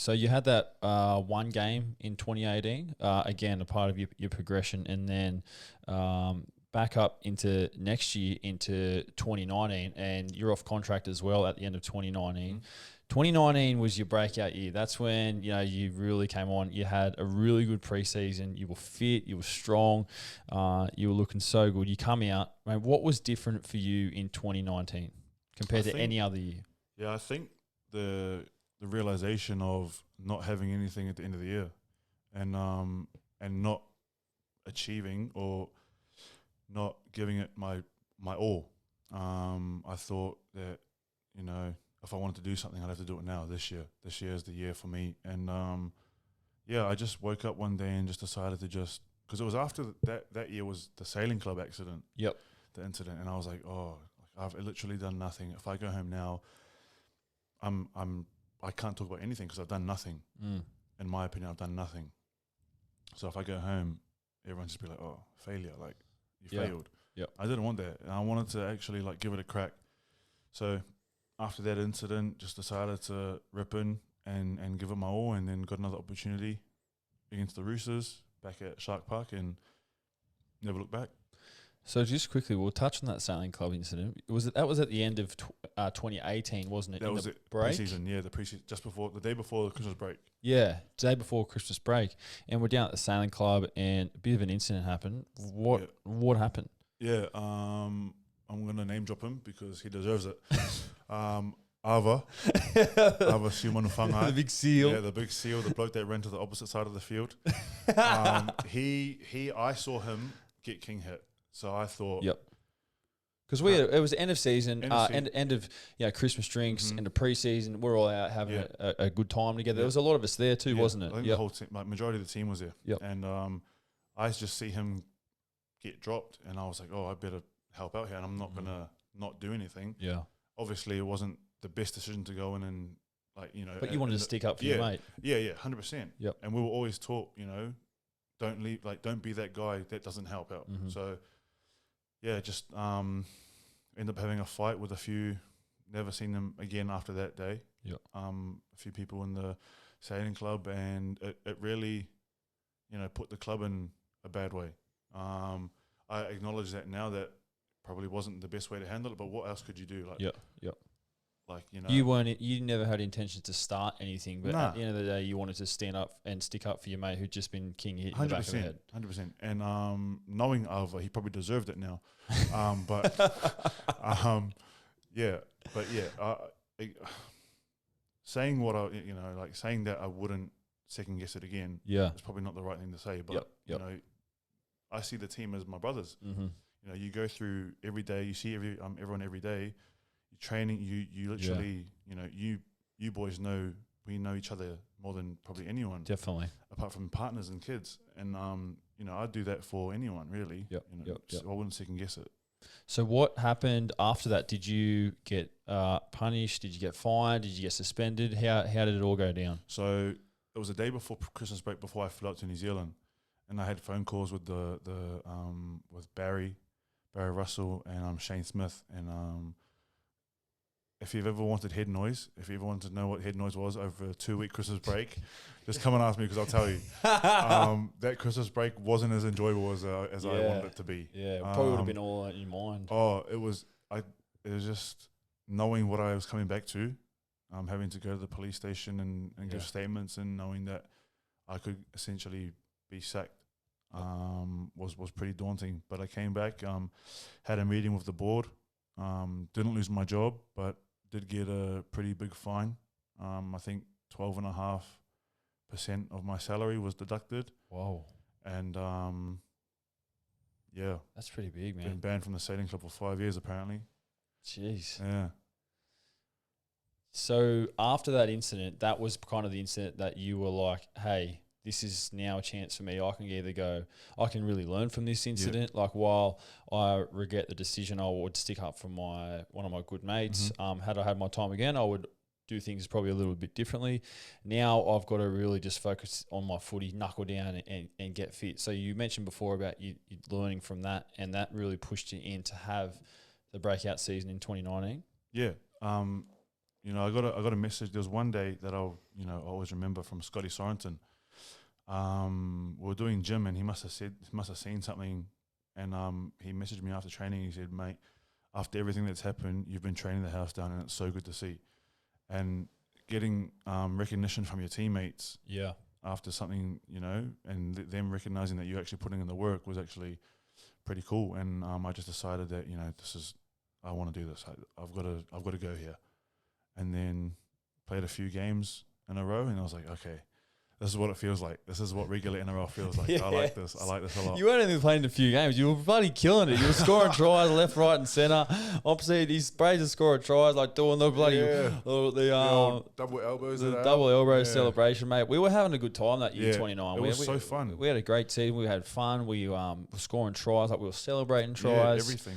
So you had that one game in 2018, again, a part of your progression, and then back up into next year into 2019, and you're off contract as well at the end of 2019. Mm-hmm. 2019 was your breakout year. That's when you really came on. You had a really good preseason. You were fit. You were strong. You were looking so good. You come out. Man, what was different for you in 2019 compared to any other year? Yeah, I think the realization of not having anything at the end of the year, and not achieving or not giving it my all. I thought that if I wanted to do something, I'd have to do it now. This year is the year for me. And I just woke up one day and just decided to because it was after that year was the sailing club accident. Yep. The incident, and I was like, I've literally done nothing. If I go home now, I can't talk about anything because I've done nothing. In my opinion, I've done nothing. So if I go home, everyone just be like, oh, failure, like you failed. Yep. I didn't want that. And I wanted to actually like give it a crack. So after that incident, just decided to rip in and give it my all, and then got another opportunity against the Roosters back at Shark Park and never looked back. So just quickly, we'll touch on that sailing club incident. That was at the end of 2018, wasn't it? That was it. Break? Pre-season, yeah, the pre-season, the day before the Christmas break. Yeah, day before Christmas break, and we're down at the sailing club, and a bit of an incident happened. What happened? Yeah, I'm gonna name drop him because he deserves it. Ava Siumanufangai. The big seal. Yeah, the big seal, the bloke that ran to the opposite side of the field. I saw him get king hit. So I thought, yep, because it was end of season, end of Christmas drinks, end of preseason. We're all out having a good time together. There was a lot of us there too, wasn't it? I think the whole team, like majority of the team was there. Yep. And I just see him get dropped, and I was like, I better help out here, and I'm not gonna not do anything. Yeah. Obviously, it wasn't the best decision to go in and But you wanted to stick up for your mate. Yeah, 100%. Yep. And we were always taught, don't leave, don't be that guy that doesn't help out. Mm-hmm. So. Yeah, just ended up having a fight with a few. Never seen them again after that day. Yeah. A few people in the sailing club, and it really, put the club in a bad way. I acknowledge that now, that probably wasn't the best way to handle it. But what else could you do? You never had intention to start anything, but at the end of the day, you wanted to stand up and stick up for your mate who'd just been king hit in the back of the head. 100%. And knowing Alva, he probably deserved it now. Saying what saying that I wouldn't second guess it again. Yeah, it's probably not the right thing to say. But I see the team as my brothers. Mm-hmm. You go through every day. You see everyone every day. Training, you literally, you boys know, we know each other more than probably anyone. Definitely. Apart from partners and kids. And, I'd do that for anyone, really. Yep. So I wouldn't second guess it. So what happened after that? Did you get punished? Did you get fined? Did you get suspended? How did it all go down? So it was a day before Christmas break, before I flew out to New Zealand. And I had phone calls with with Barry Russell and Shane Smith. And, if you've ever wanted head noise, if you ever wanted to know what head noise was over a 2-week Christmas break, just come and ask me, because I'll tell you. That Christmas break wasn't as enjoyable as I wanted it to be. Yeah, it probably would have been all in your mind. Oh, it was just knowing what I was coming back to, having to go to the police station and give statements, and knowing that I could essentially be sacked was pretty daunting. But I came back, had a meeting with the board, didn't lose my job, but did get a pretty big fine. I think 12.5% of my salary was deducted. Wow. And that's pretty big, man. Been banned from the sailing club for 5 years, apparently. Jeez. Yeah. So after that incident, that was kind of the incident that you were like, hey, this is now a chance for me. I can either go, I can really learn from this incident. Like, while I regret the decision, I would stick up for one of my good mates. Mm-hmm. Had I had my time again, I would do things probably a little bit differently. Now I've got to really just focus on my footy, knuckle down and get fit. So you mentioned before about you learning from that, and that really pushed you in to have the breakout season in 2019. Yeah. I got a message. There was one day that I'll always remember from Scotty Sorensen. We were doing gym, and he must have seen something, and he messaged me after training. He said, "Mate, after everything that's happened, you've been training the house down, and it's so good to see." And getting recognition from your teammates, after something, and them recognizing that you're actually putting in the work was actually pretty cool. And I just decided that I want to do this. I've got to go here, and then played a few games in a row, and I was like, okay. This is what it feels like. This is what regular NRL feels like. I like this. I like this a lot. You weren't even playing a few games. You were bloody killing it. You were scoring tries left, right, and centre. Opposite, these Braden scoring tries, like doing the bloody the double elbows. The double elbow celebration, mate. We were having a good time that year, 29. It was so fun. We had a great team. We had fun. We were scoring tries, like we were celebrating tries. Yeah, everything.